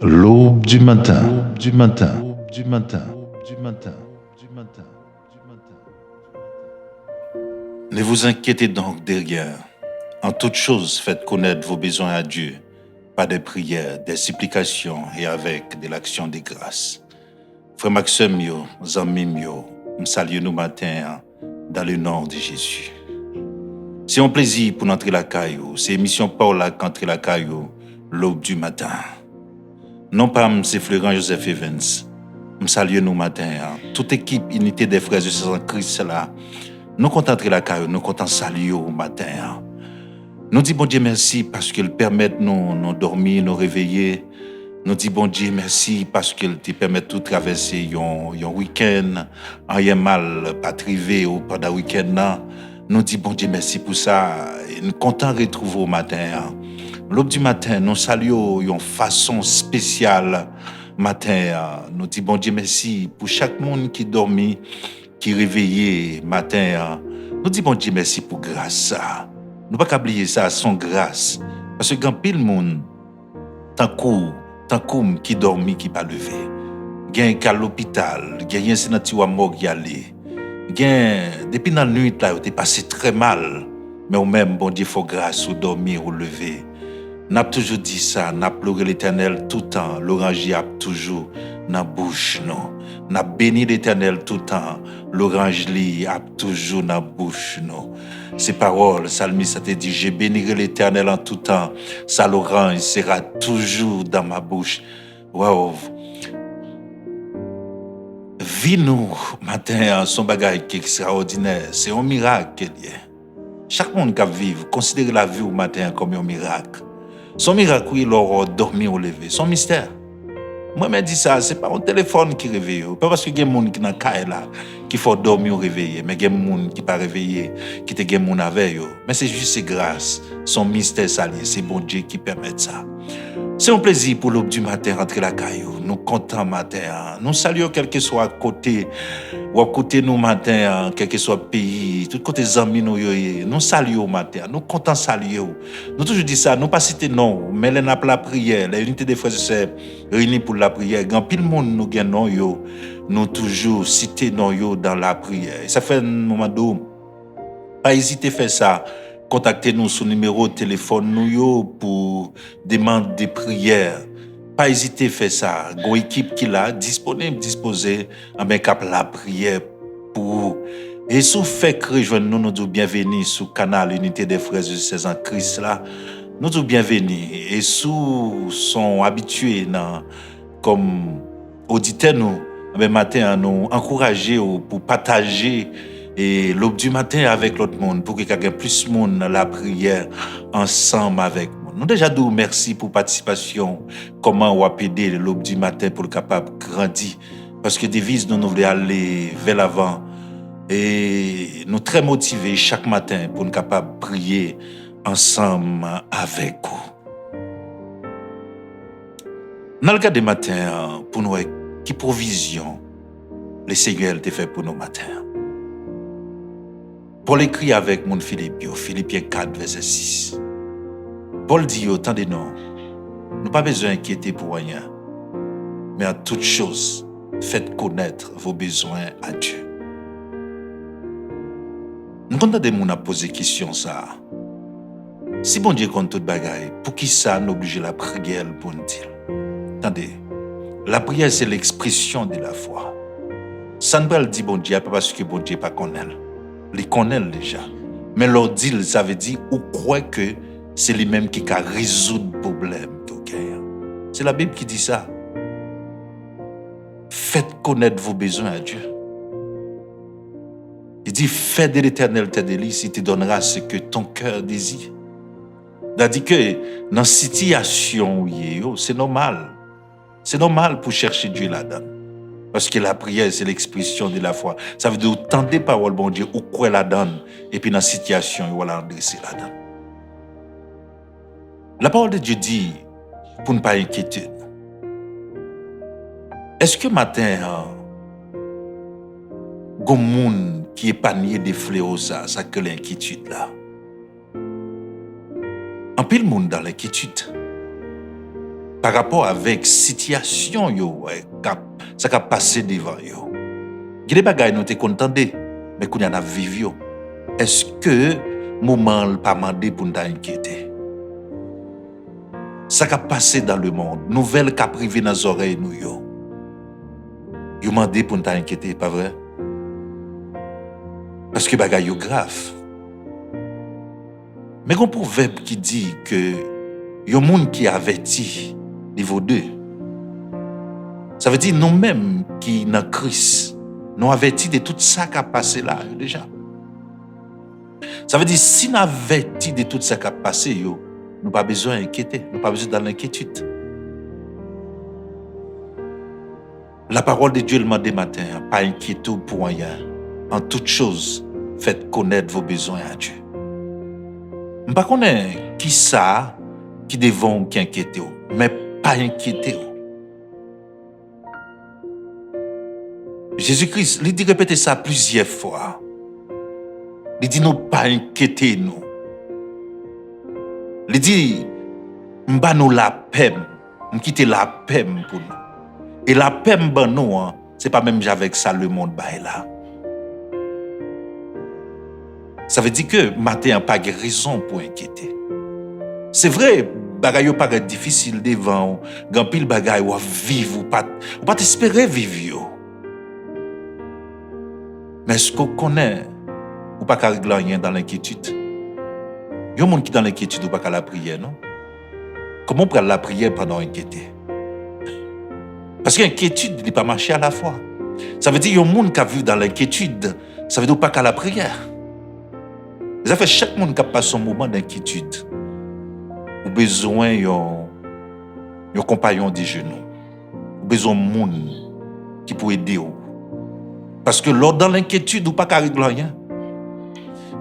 L'aube du matin, l'aube du matin, l'aube du matin, l'aube du matin, du matin, du matin. Ne vous inquiétez donc de rien. En toute chose, faites connaître vos besoins à Dieu, par des prières, des supplications et avec de l'action de grâce. Frère Maxime, Zamim, me salue nous matin dans le nom de Jésus. C'est un plaisir pour entrer la caillou. C'est émission Paula qu'entrer la caillou, l'aube du matin. Non pas c'est Florent Joseph Evans. Me salue nous matin. Toute équipe unité des frères et sœurs en Christ là. Nous comptons entrer la caillou, nous comptons saluer au matin. Nous disons bon Dieu merci parce qu'il permet nous dormir, nous réveiller. Nous disons bon Dieu merci parce qu'il te permet de traverser un week-end, rien mal, pas trivé ou pendant le week-end. Nous disons bon Dieu merci pour ça. Et nous comptons retrouver au matin. L'aube du matin, nous saluons une façon spéciale matin. Nous disons bon Dieu merci pour chaque monde qui dormit, qui réveillé matin. Nous disons bon Dieu merci pour grâce. Nous ne pouvons pas oublier ça, son grâce. Parce que quand pile monde, tant qu'on qui dormit, qui pas levé. Gen qu'à l'hôpital, gen c'est dans tiwa mort y aller. Gen depuis dans la nuit là, t'es passé très mal. Mais au même bon Dieu faut grâce ou dormir ou lever. N'a toujours dit ça, n'a pleuré l'Éternel tout le temps. L'orange a toujours dans bouche non. N'a béni l'Éternel tout le temps. L'orange li a toujours dans bouche non. Ces paroles, Salmiste a dit, je bénirai l'Éternel en tout temps. Sa l'orange sera toujours dans ma bouche. Wow. Vie nous matin, son bagage qui est extraordinaire, c'est un miracle. Chaque monde qui vit, considère la vie au matin comme un miracle. Son miracle, il leur dormi ou levé. Son mystère. Moi, je dis ça, c'est pas un téléphone qui réveille. Pas parce que y a des gens qui sont dans là, qui faut dormir ou réveiller. Mais il y a des gens qui ne pas réveiller, qui te gens avec eux. Mais c'est juste grâce. Son mystère salier, c'est bon Dieu qui permet ça. C'est un plaisir pour l'aube du matin rentrer la caillou. Nous comptons matin. Nous saluons quel que soit côté ou à côté nous matin, quel que soit le pays, tout côté amis nous nous saluons matin. Nous comptons saluer. Nous toujours dit ça, nous pas citer non, mais les la prière, l'unité des frères et sœurs réunis pour la prière. Quand pile monde nous gagnons yo, nous toujours citer non yo dans la prière. Et ça fait un moment d'eau. Pas hésiter à faire ça. Contactez-nous sur le numéro de téléphone nous pour demander des prières. Pas hésiter à faire ça. Une équipe qui est disponible, disposée, avec la prière pour vous. Et si vous faites que nous nous bienvenue sur le canal Unité des Frères et Sœurs en Christ là, nous nous bienvenue. Et si vous sont habitués comme auditeurs nous, matin nous encourager pour partager et l'aube du matin avec l'autre monde pour qu'il y ait plus de monde dans la prière ensemble avec nous. Nous déjà dit merci pour participation, comment on a aidé l'aube du matin pour le capable grandir parce que devise nous voulons aller vers l'avant et nous très motivés chaque matin pour nous capable prier ensemble avec vous. Dans le cas des matins pour nous qui provision le Seigneur te fait pour nos matins. Paul écrit avec mon Philippiens 4, verset 6. Paul dit, attendez-nous, nous n'avons pas besoin d'inquiéter pour rien, mais en toute chose, faites connaître vos besoins à Dieu. Nous avons des gens à poser question ça. Si bon Dieu compte tout bagaille, pour qui ça nous oblige la prière pour nous dire? Attendez, la prière c'est l'expression de la foi. Ça ne peut pas dire bon Dieu, pas parce que bon Dieu pas connaît. Les connaît déjà. Mais leur dit, ça veut dire, ou croit que c'est lui-même qui a résoudre le problème. C'est la Bible qui dit ça. Faites connaître vos besoins à Dieu. Il dit, fais de l'Éternel tes délices, il te donnera ce que ton cœur désire. C'est-à-dire que dans la situation où c'est normal. C'est normal pour chercher Dieu là-dedans. Parce que la prière, c'est l'expression de la foi. Ça veut dire, autant des paroles, bon Dieu, ou quoi la donne, et puis dans la situation, il va l'adresser la donne. La parole de Dieu dit, pour ne pas inquiéter. Est-ce que matin, il y a un monde qui est panier des fléaux, ça que l'inquiétude là? En pile monde dans l'inquiétude. par rapport avec situation yo, ouais, ça qui a passé devant yo. Il y a des bagages nous te contendé, mais qu'on y en a vécu. Est-ce que moment n'a pas demandé pour nous inquiéter? Ça qui a passé dans le monde, nouvelle qui a privé dans les oreilles nous yo. Yo demandé pour nous inquiéter, pas vrai? Parce que bagages yo grave. Mais il y a un proverbe qui dit que il y a un monde qui averti niveau 2. Ça veut dire nous-mêmes qui dans Christ, nous avertis de tout ça qui a passé là déjà. Ça veut dire si nous avertis de tout ça qui a passé, nous n'avons pas besoin d'inquiéter, nous n'avons pas besoin de l'inquiétude. La parole de Dieu le demande matin, pas inquiéter pour rien. En toute chose, faites connaître vos besoins à Dieu. Je ne sais pas qui ça qui devons qui inquiéter, mais pas inquiéter. Jésus-Christ, il dit répéter ça plusieurs fois. Il dit nous pas inquiéter nous. Il dit m'ba nous la paix, m'quitter la paix pour nous. Et la paix m'ba nous, c'est pas même avec ça le monde bail là. Ça veut dire que matin n'a pas de raison pour inquiéter. C'est vrai, bagay paraît difficile devant, grand pile bagay ou vivre ou pas espérer vivre. Mais est-ce qu'on connaît ou pas qu'à régler rien dans l'inquiétude? Il y a des gens qui dans l'inquiétude ou pas qu'à la prière, non? Comment on prend la prière pendant inquiéter? Parce que l'inquiétude n'est pas marcher à la fois. Ça veut dire qu'il y a des gens qui vivent dans l'inquiétude, ça veut dire pas qu'à la prière. Ça fait chaque monde qui passe son moment d'inquiétude. Ou besoin d'un compagnon des genoux. Ou besoin de monde qui peut aider. Parce que lors dans l'inquiétude, ou pas qu'à régler rien.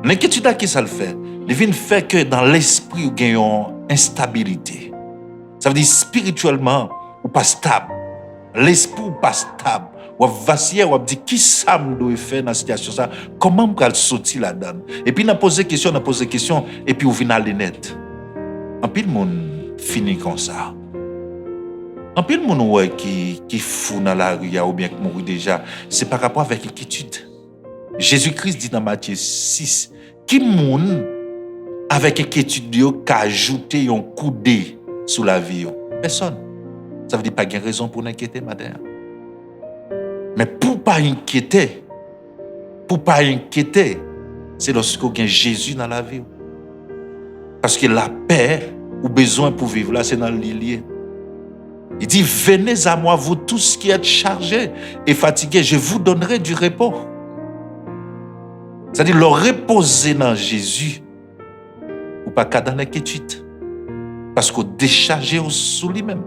L'inquiétude, à qui ça le fait? Il vient faire que dans l'esprit, il y a une instabilité. Ça veut dire spirituellement, ou pas stable. L'esprit ou pas stable. Ou vaciller, ou dire qui ça me doit faire dans cette situation ça? Comment me peut sortir là-dedans? Et puis on a posé question, et puis on vient aller net. En pile monde finit comme ça. En pile monde ouais qui fou dans la rue ou bien qui mourit déjà, c'est par rapport avec l'inquiétude. Jésus-Christ dit dans Matthieu 6, qui monde avec inquiétude qui a ajouté un coup de sur la vie? Personne. Ça veut dire pas de raison pour n'inquiéter madame. Mais pour pas inquiéter, c'est lorsqu'on a Jésus dans la vie. Parce que la paix ou besoin pour vivre là, c'est dans le lié. Il dit, venez à moi, vous tous qui êtes chargés et fatigués, je vous donnerai du repos. C'est-à-dire, le reposer dans Jésus, ou pas qu'à dans l'inquiétude. Parce qu'on décharge sous lui-même.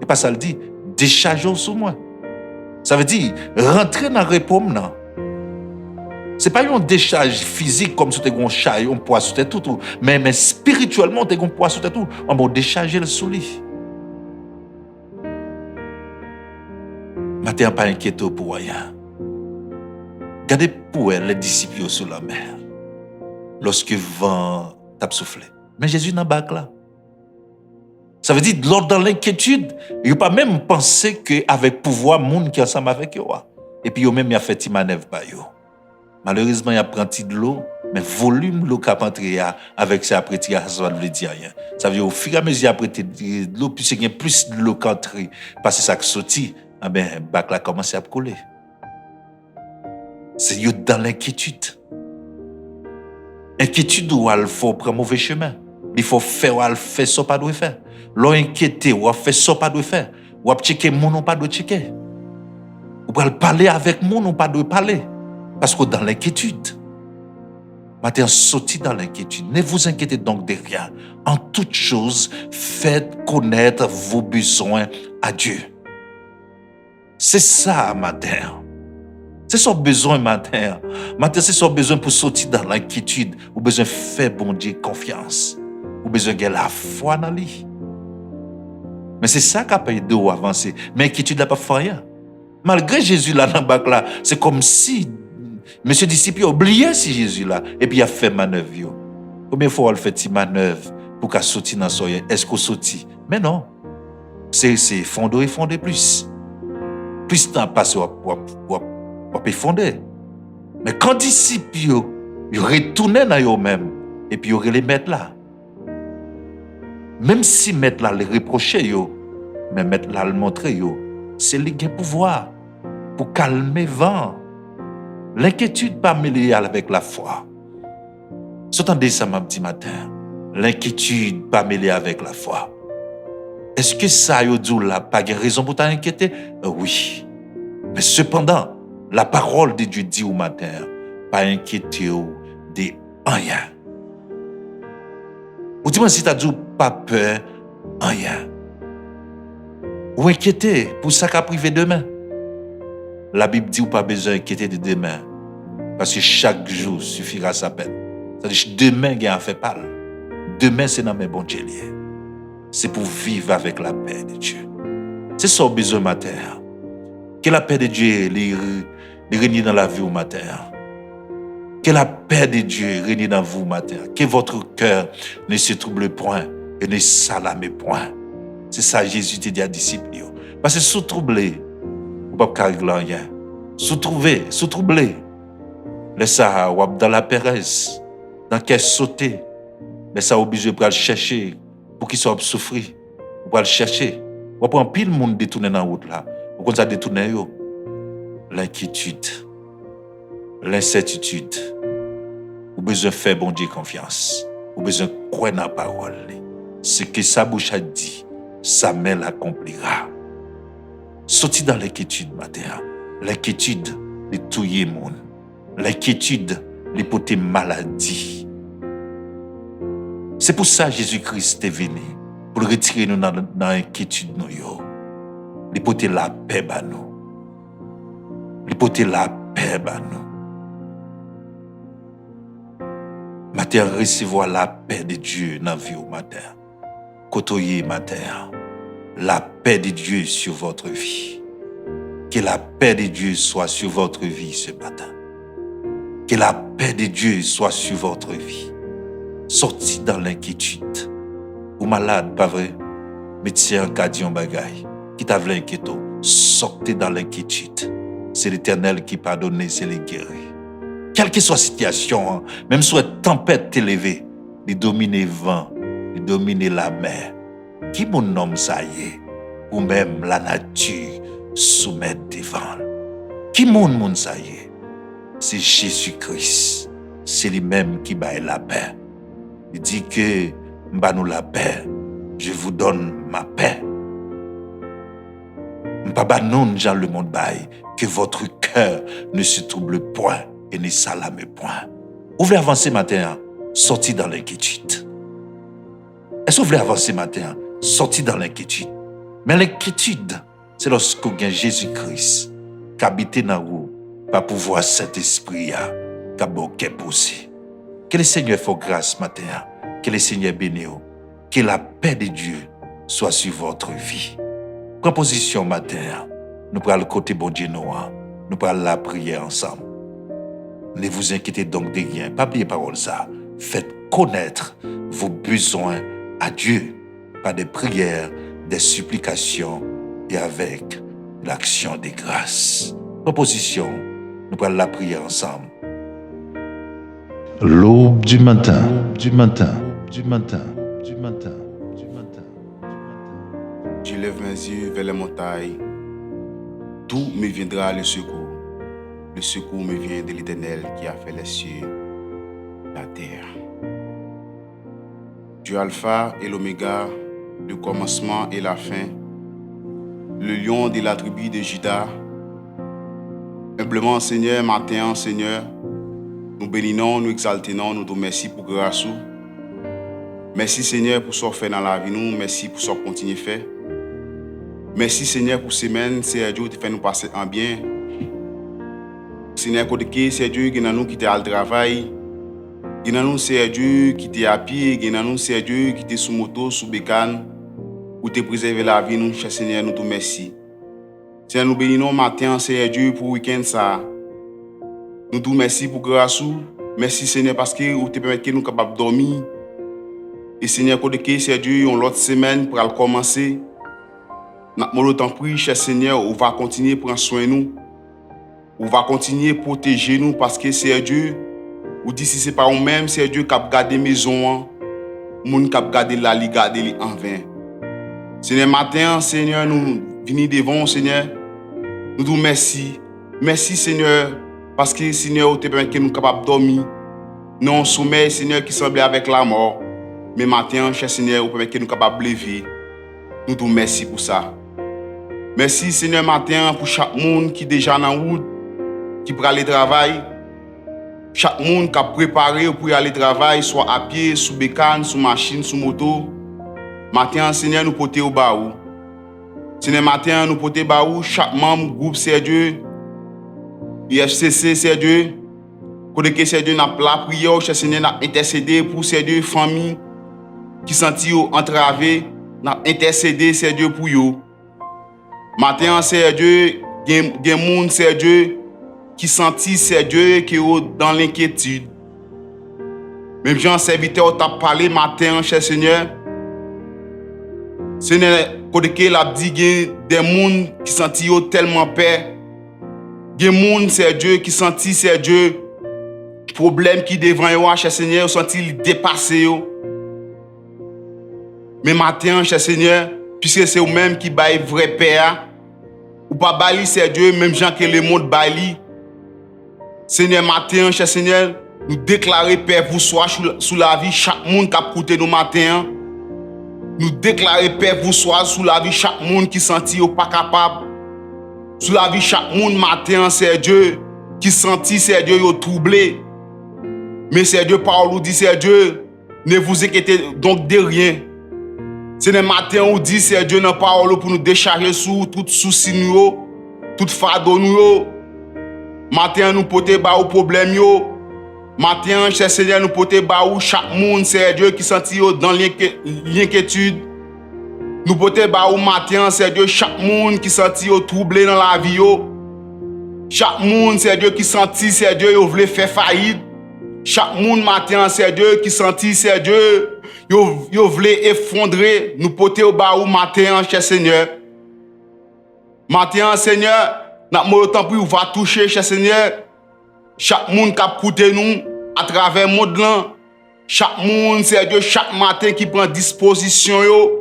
Et pas ça le dit, décharge sous moi. Ça veut dire, rentrer dans le repos maintenant. Ce n'est pas une décharge physique comme si tu as un chat, un poids sur tout. Mais spirituellement, tu as un poids sur tout. On va décharger le sous lui. Matin, pas inquiété pour rien. Regardez pour elle, les disciples sur la mer. Lorsque le vent tape soufflé. Mais Jésus n'a pas là. Ça veut dire, lors dans l'inquiétude, il n'a pas même pensé qu'avec pouvoir, le monde qui est ensemble avec eux. Et puis, il a même fait une manœuvre par eux. Malheureusement, il a pris de l'eau, mais le volume de l'eau qui a entré avec ça, après, ça ne veut dire rien. Ça veut dire, au fur et à mesure, après de l'eau, plus il y a plus de l'eau qui entre, parce que ça qui sorti, le bac a commencé à couler. C'est dans l'inquiétude. Inquiétude où il faut prendre mauvais chemin. Il faut faire ce qu'on pas doit faire. L'on inquiété ou faire ce qu'on pas doit faire. Ou checker mon ou pas doit checker. Ou parler avec mon ou pas doit parler. Parce que dans l'inquiétude, matin sorti dans l'inquiétude. Ne vous inquiétez donc de rien. En toute chose, faites connaître vos besoins à Dieu. C'est ça, matin. C'est son besoin, matin. Matin, c'est son besoin pour sortir dans l'inquiétude. Ou besoin de faire bon Dieu confiance. Ou besoin de la foi dans lui. Mais c'est ça qui a payé de avancer. Mais l'inquiétude n'a pas fait rien. Malgré Jésus là dans le bac là, c'est comme si Monsieur disciple a oublié si Jésus là. Et puis il a fait manœuvre. Combien de fois il fait une manœuvre pour qu'elle sorte dans son Est-ce qu'on sortit? Mais non. c'est fonder plus. Plus de temps passe, on peut fonder. Mais quand disciples, ils retournent dans eux-mêmes, et puis ils les mettent là. Même si mettre là les reprocher, mais mettre là le montrer, c'est lui qui a pouvoir pour calmer le vent. L'inquiétude pas mêlée avec la foi. Si vous entendez ça, ma petit matin, l'inquiétude pas mêlée avec la foi. Est-ce que ça, yo dit là, pas de raison pour t'inquiéter? Oui. Mais cependant, la parole de Dieu dit au matin, pas inquiéter de rien. Ou dis-moi si tu as dit pas peur, rien. Ou inquiéter pour ça qu'a privé demain. La Bible dit ou pas besoin d'inquiéter de demain. Parce que chaque jour suffira sa peine. C'est-à-dire demain, il y a un fait parle. Demain, c'est dans mes bons Dieu. C'est pour vivre avec la paix de Dieu. C'est ça le besoin matin. Que la paix de Dieu règne dans la vie au matin. Que la paix de Dieu règne dans vous matin. Que votre cœur ne se trouble point et ne s'alame point. C'est ça Jésus te dit à disciples. Parce que sous troublé, vous ne pouvez pas régler rien. Sous troublé, laisse ça dans la paresse, dans qu'elle sauter. Laisse ça obligé pour le chercher, pour qu'il soit souffrir. Pour le chercher. Vous prendre pile monde détourné dans la route là. Vous comme ça détourner l'inquiétude, l'incertitude. Vous besoin de faire bon Dieu confiance. Vous besoin de croire dans la parole. Ce que sa bouche a dit, sa main l'accomplira. Sorti dans l'inquiétude matin. L'inquiétude de tuer le monde. L'inquiétude de porter maladie. C'est pour ça que Jésus-Christ est venu. Pour retirer nous dans l'inquiétude. Il porter la paix à nous. Il porter la paix à nous. Matin, recevoir la paix de Dieu dans la vie au matin. Côtoyer matin. La paix de Dieu sur votre vie. Que la paix de Dieu soit sur votre vie ce matin. Que la paix de Dieu soit sur votre vie. Sorti dans l'inquiétude. Ou malade, pas vrai? Médecin qui a dit un bagay. Qui t'a voulu inquiéter. Sortez dans l'inquiétude. C'est l'Éternel qui pardonne, c'est le guéri. Quelle que soit la situation, même si la tempête est élevée, il domine le vent, il domine la mer. Qui mon nom ça y est? Ou même la nature soumettre devant. Qui mon ça y est? C'est Jésus-Christ. C'est lui-même qui baille la paix. Il dit que m'ba nous la paix. Je vous donne ma paix. M'pa ba non Jean le monde baille. Que votre cœur ne se trouble point et ne s'alame point. Vous voulez avancer matin, sorti dans l'inquiétude. Est-ce que vous voulez avancer matin, sorti dans l'inquiétude? Mais l'inquiétude, c'est lorsque vous avez Jésus-Christ qui habite dans vous, par pouvoir Saint-Esprit qui a posé. Que le Seigneur fasse grâce matin, que le Seigneur bénisse, que la paix de Dieu soit sur votre vie. Proposition matin, nous prenons le côté bon Dieu noir, nous prenons la prière ensemble. Ne vous inquiétez donc de rien, pas oublier parole ça. Faites connaître vos besoins à Dieu par des prières, des supplications et avec l'action des grâces. Proposition, nous prenons la prière ensemble. L'aube du matin, du matin, du matin, du matin, du matin. Je lève mes yeux vers les montagnes. D'où me viendra le secours? Le secours me vient de l'Éternel qui a fait les cieux, la terre. Dieu Alpha et l'Oméga, le commencement et la fin, le lion de la tribu de Juda. Humblement, Seigneur, matin, Seigneur, nous bénissons, nous exaltons, nous te merci pour grâce. Merci, Seigneur, pour ce que fait dans la vie, nous. Merci pour ce que continue à faire. Merci, Seigneur, pour cette semaine, c'est Dieu qui fait nous passer en bien. Seigneur, c'est Dieu qui est nous qui est au travail. C'est Dieu qui est à pied. C'est Dieu qui est sous moto, sous bécane. Pour te préserver la vie, nous, cher Seigneur, nous te merci. Seigneur, nous bénissons matin, Seigneur Dieu, pour le week-end ça. Nous te merci pour grâce. Merci, Seigneur, parce que vous te permettez que nous soyons capables de dormir. Et Seigneur, c'est Dieu, une autre semaine pour commencer. N'a autant pris, cher Seigneur, on va continuer à prendre soin de nous. On va continuer à protéger nous parce que c'est Dieu. Ou dit si c'est pas nous-mêmes, c'est Dieu qui a gardé maison, moun qui a gardé la li, gardé li en vain. Seigneur, matin, Seigneur, nous venons devant, Seigneur. Nous disons merci. Merci, Seigneur, parce que, Seigneur, tu permets que nous sommes capables de dormir. Non, sommeil, Seigneur, qui semblait avec la mort. Mais matin, cher Seigneur, tu permets que nous sommes capables de lever. Nous disons merci pour ça. Merci, Seigneur, matin, pour chaque monde qui est déjà dans la route, qui peut aller travailler. Chaque monde qui a préparé pour aller travailler, soit à pied, sous bécane, sous machine, sous moto. Matin, Seigneur, nous portons au baou. Seigneur, matin, nous portons au baou. Chaque membre, groupe, c'est Dieu. IFCC, c'est Dieu. Côté que c'est Dieu, n'a pas la prière, Seigneur, n'a intercédé pour ces deux familles qui sentent entravées, n'a intercédé, c'est Dieu pour eux. Matin, c'est Dieu, des monde, c'est Dieu, qui sentit, c'est Dieu, qui est dans l'inquiétude. Même Jean, serviteur, t'a parlé matin, cher Seigneur. Seigneur, côté que l'a dit, des monde qui sentent tellement peur. Des monde, c'est Dieu, qui sentit, c'est Dieu. Problème qui devant eux, cher Seigneur, senti dépasser. Mais matin, cher Seigneur, puisque c'est vous-même qui baille vrai père, ou pas bali, c'est Dieu, même gens que le monde bali. Seigneur, matin, cher Seigneur, nous déclarer paix pour soi sous la vie chaque monde qui a écouté nos matins. Nous déclarer paix pour soi sous la vie chaque monde qui sentit pas capable. Sous la vie chaque monde matin, c'est Dieu qui sentit, c'est Dieu troublé. Mais c'est Dieu, parole dit, c'est Dieu, ne vous inquiétez donc de rien. C'est le matin où dit, c'est Dieu dans parole pour nous décharger sous tout souci nous, tout fardeau nous. Matin nous porter bas au problème yo. Matin, cher Seigneur, nous porter bas où chaque monde, c'est Dieu qui sentit dans l'inquiétude. Nous porter bas au matin, c'est Dieu, chaque monde qui sentit troublé dans la vie yo. Chaque monde, c'est Dieu qui sentit, c'est Dieu, il voulait faire faillite. Chaque monde matin, c'est Dieu qui sentit, c'est Dieu, il voulait effondrer. Nous porter au bas au matin, cher Seigneur. Matin, Seigneur, nous temps pour va toucher, cher Seigneur. Chaque monde qui a écouté nous à travers le monde là. Chaque monde, c'est Dieu, chaque matin qui prend disposition yo.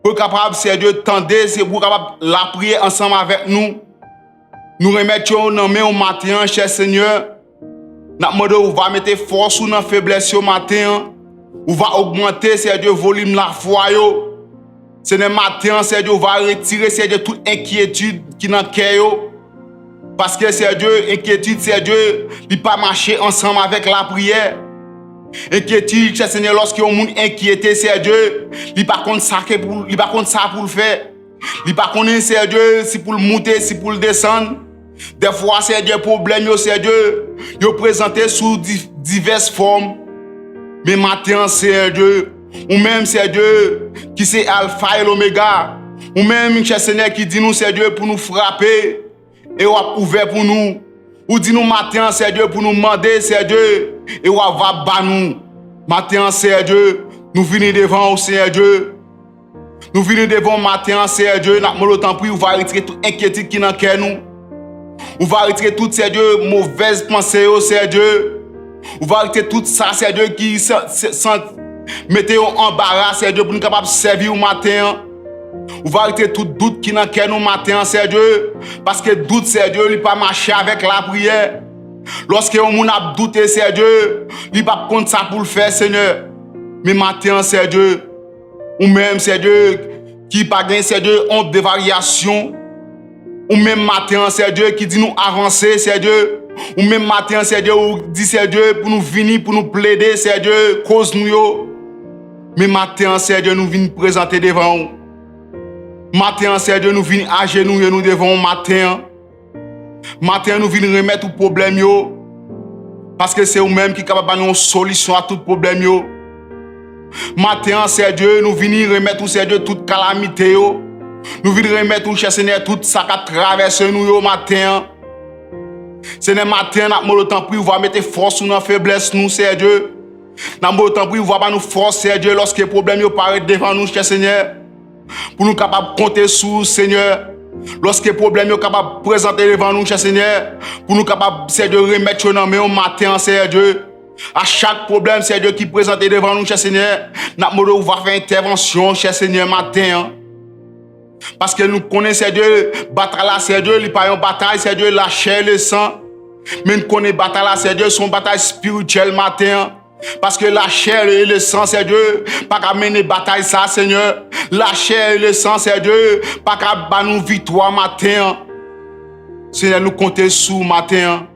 Pour capable, c'est Dieu, tendez, c'est pour capable la prier ensemble avec nous. Nous remettons nos mains au matin, cher Seigneur. Nous va mettre force ou dans faiblesse au matin. Ou va augmenter, c'est Dieu, volume la foi yo. C'est le matin, c'est Dieu, va retirer, c'est Dieu, toute inquiétude qui est dans le cœur. Parce que c'est Dieu, inquiétude, c'est Dieu, il ne pas marcher ensemble avec la prière. Inquiétude, cher Seigneur, lorsque on est inquiété, c'est Dieu, il ne pas contre ça pour le faire. Il ne pas connaître, c'est Dieu, si pour le monter, si pour le descendre. Des fois, c'est Dieu, problème, c'est Dieu, il est présenté sous diverses formes. Mais maintenant, c'est Dieu. Ou même c'est Dieu qui c'est Alpha et l'Oméga. Ou même cher Seigneur qui dit nous c'est Dieu pour nous frapper et ou a ouvert pour nous. Ou dit nous matin c'est Dieu pour nous demander c'est Dieu et ou va bas nous. Matin c'est Dieu, nous venons devant c'est Dieu. Nous venons devant matin c'est Dieu, n'a le temps pour ou va retirer toute inquiétude qui dans cœur nous. Ou va retirer tout c'est Dieu mauvaise pensée c'est Dieu. Ou va retirer tout ça c'est Dieu qui mettez en embarras, c'est Dieu pour nous capables de servir au matin. Ou va arrêter tout doute qui n'a qu'à nous matin, c'est Dieu. Parce que doute, c'est Dieu, il ne peut pas marcher avec la prière. Lorsque on a douté, c'est Dieu, il ne peut pas compter ça pour le faire, Seigneur. Mais matin, c'est Dieu. Ou même, c'est Dieu qui pas gagné, c'est Dieu, honte de variation. Ou même matin, c'est Dieu qui dit nous avancer, c'est Dieu. Ou même matin, c'est Dieu qui dit c'est Dieu pour nous venir, pour nous plaider, c'est Dieu, cause nous. Mais matin, c'est Dieu, nous venons présenter devant vous. Matin, c'est Dieu, nous venons à genoux nous devant matin. Matin, nous venons remettre tout problème. Parce que c'est vous-même qui est capable de donner une solution à tout problème. Matin, c'est Dieu, nous venons remettre tout, c'est Dieu, toute calamité. Nous venons remettre tout, cher Seigneur, tout ça qui a traversé nous matin. C'est le matin, nous avons le temps pour nous mettre force dans la faiblesse, nous, c'est Dieu. Nous avons le temps pour nous nous force, c'est Dieu, lorsque les problèmes apparaissent devant nous, cher Seigneur. pour nous capables de compter sur Seigneur. Lorsque les problèmes sont capables de présenter devant nous, cher Seigneur, pour nous capables de remettre dans nos matin, Seigneur Dieu. À chaque problème, Seigneur Dieu, qui présente devant nous, cher Seigneur, nous va faire intervention, cher Seigneur, matin. Parce que nous connaissons, Seigneur Dieu, bataille là, Seigneur Dieu, il n'y a pas une bataille, Seigneur Dieu, la chair et le sang. Mais nous connaissons bataille là, Seigneur Dieu, son bataille spirituelle matin. Parce que la chair et le sang, Seigneur Dieu, pas qu'à mener bataille ça, Seigneur. La chair et le sang, Seigneur Dieu, pas qu'à battre nous victoire matin. Seigneur, nous comptons sous matin.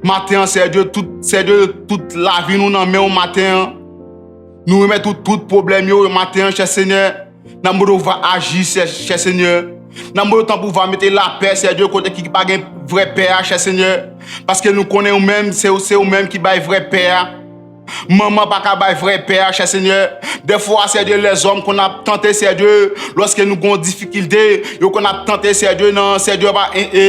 Matin, Seigneur Dieu, toute la vie nous en met au matin. Nous remettons tout problème au matin, cher Seigneur. Nous va agir, cher Seigneur. Nous temps pour mettre la paix, Seigneur Dieu, côté qui n'a pas de vrai père, cher Seigneur. Parce que nous connaissons même, c'est eux-mêmes qui baillent vrai père. Maman pas qu'à bailler vrai père, cher Seigneur. Des fois, c'est Dieu, les hommes qu'on a tenté, c'est Dieu, lorsque nous avons des difficultés, qu'on a tenté, c'est Dieu, non, c'est Dieu,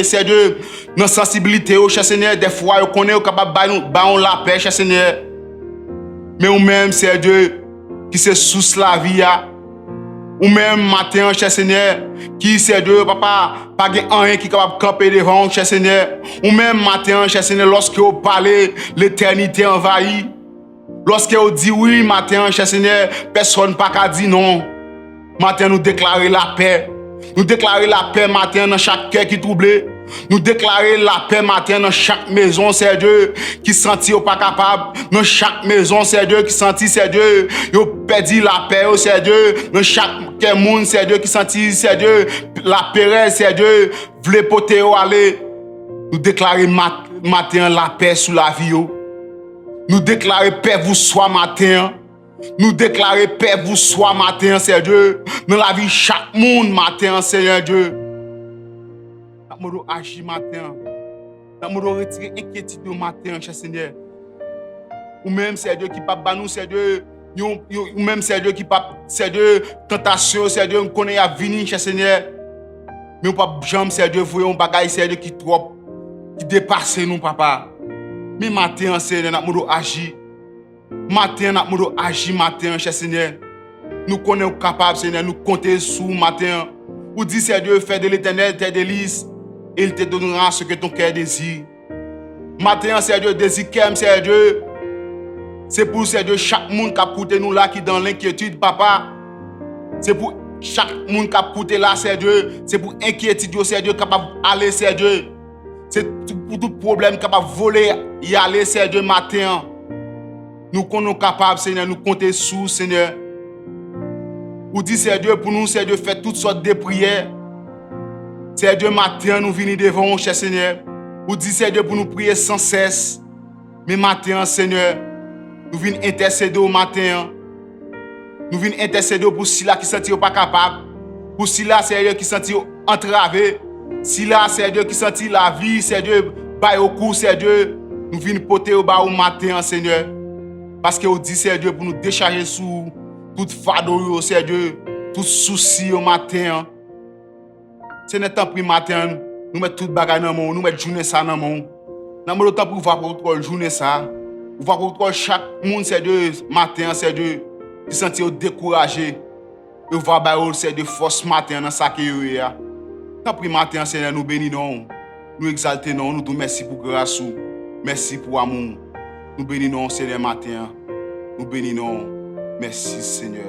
c'est Dieu, notre sensibilité, cher Seigneur. Des fois, on connaît, capable de la paix, cher Seigneur. Mais nous-mêmes, c'est Dieu, qui se sous la vie, ou même matin, cher Seigneur, qui c'est Dieu, papa, pas rien qui est capable de camper devant, cher Seigneur. Ou même matin, cher Seigneur, lorsque vous parlez, l'éternité envahit. Lorsque vous dites oui, matin, cher Seigneur, personne n'a pas dit non. Matin, nous déclarons la paix. Nous déclarons la paix matin dans chaque cœur qui est troublé. Nous déclarons la paix matin dans chaque maison, c'est Dieu, qui sentit pas capable. Dans chaque maison, c'est Dieu, qui sentit, c'est Dieu, yo perdu la paix, c'est Dieu. Dans chaque monde, c'est Dieu, qui sentit, c'est Dieu, la paix, c'est Dieu, voulez porter aller. Nous déclarons matin la paix sous la vie. Nous déclarons paix vous soit matin. Nous déclarons paix vous soit matin, Seigneur Dieu. Dans la vie chaque monde matin, Seigneur Dieu. Nous agir matin. Nous retirer inquiétude du matin, cher Seigneur. Ou même, Seigneur Dieu, qui pas nous, Seigneur Dieu. Ou même, Seigneur Dieu, qui pas, Seigneur Dieu, tentation, Seigneur Dieu, nous connaît à venir, cher Seigneur. Mais on pas jamais, Seigneur Dieu, voyons un bagage, Seigneur Dieu, qui trop, qui dépasse nous, papa. Mais matin, Seigneur, nous agir. Matin, nous agir, matin, cher Seigneur. Nous connaissons capables, Seigneur, nous compter sous matin. Ou dit, Seigneur Dieu, fais de l'Éternel tes délices. Et il te donnera ce que ton cœur désire. Matin, Seigneur Dieu, désire qu'aime, Seigneur Dieu. C'est pour, Seigneur Dieu, chaque monde qui a coûté nous là, qui est dans l'inquiétude, papa. C'est pour chaque monde qui a coûté là, Seigneur Dieu. C'est pour inquiétude, Seigneur Dieu, capable d'aller, Seigneur Dieu. C'est pour tout problème capable de voler, y aller, Seigneur Dieu, matin. Nous sommes capables, Seigneur, nous compter sous, Seigneur. Ou dit, Seigneur Dieu, pour nous, Seigneur Dieu, faire toutes sortes de prières. Seigneur Dieu, matin, nous venons devant, cher Seigneur. Ou dit, Seigneur Dieu, pour nous prier sans cesse. Mais matin, Seigneur, nous venons intercéder au matin. Nous venons intercéder pour ceux-là qui ne sont pas capables. Pour ceux-là, Seigneur, qui sont entravés. Ceux-là, Seigneur, qui sont la vie, Seigneur, bail au cou, Seigneur. Nous venons porter au bas au matin, Seigneur. Parce que vous dit, Seigneur, pour nous décharger sous tout fardeau, Seigneur, tout souci au matin. Seigneur, tant pis matin, nous mettons tout bagage dans le monde, nous mettons journée ça dans le monde. Nous avons le temps pour voir contre journée ça. Pour voir contre chaque monde, Seigneur, matin, Seigneur, qui sentit découragé. Et voir Seigneur, force matin dans ça qui est. Tant pis matin, Seigneur, nous bénissons, nous exaltons, nous disons merci pour grâce, merci pour amour. Nous bénissons, Seigneur, matin. Nous bénissons. Merci, Seigneur.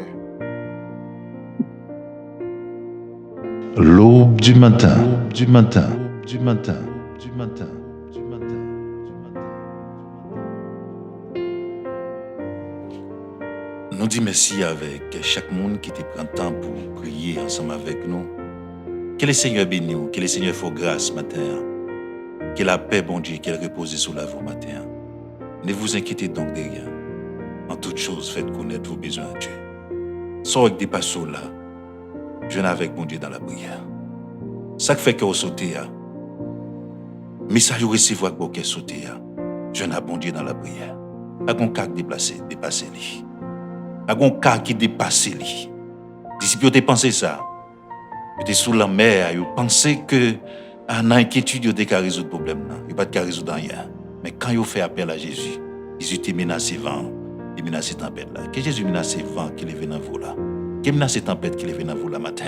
L'aube du matin, du matin, du matin, du matin, du matin, du matin. Nous disons merci avec chaque monde qui te prend le temps pour prier ensemble avec nous. Que le Seigneur bénisse nous, que le Seigneur fasse grâce matin. Que la paix, bon Dieu, qu'elle repose sur la vous matin. Ne vous inquiétez donc de rien. En toutes choses, faites connaître vos besoins à Dieu. Sors avec des passos là. Je viens avec mon Dieu dans la prière. Ça fait que vous sautez. Message vous recevez avec vos cœurs sautés. Je viens à bon Dieu dans la prière. Avec un cas déplacé, lui. Avec un cas qui dépasse lui. Disciples, vous pensez ça. Vous êtes sous la mer, vous pensez que en inquiétude, vous n'avez pas résoudre le problème. Vous n'avez pas résoudre rien. Mais quand vous faites appel à Jésus, Jésus te menace vent, il menace tempête là. Que Jésus menace vent qui est venu dans vous là. qui menace cette tempête qui est dans vous la matin.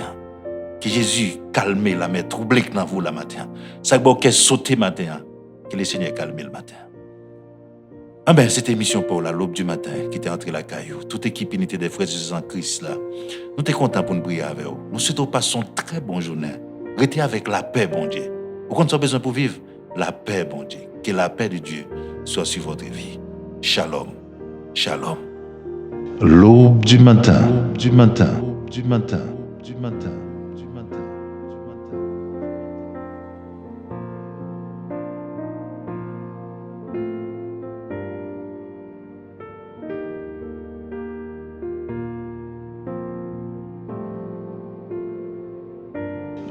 Que Jésus calme la mer troublée dans vous la matin. Ça que qu'est sauté matin. Que le Seigneur calme le matin. Ah ben, cette émission pour la l'aube du matin qui était entre la caillou. Toute équipe unité des frères Jésus en Christ là. Nous sommes contents pour nous prier avec vous. Nous souhaitons passer une très bonne journée. Restez avec la paix, bon Dieu. Vous avez besoin pour vivre la paix, bon Dieu. Que la paix de Dieu soit sur votre vie. Shalom. Shalom. L'aube du matin, du matin, du matin, du matin, du matin, du matin.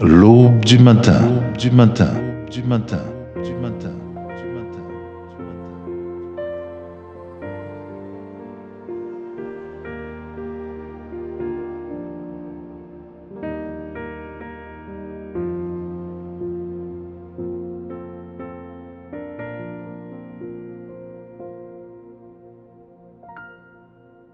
L'aube du matin, du matin, du matin, du matin.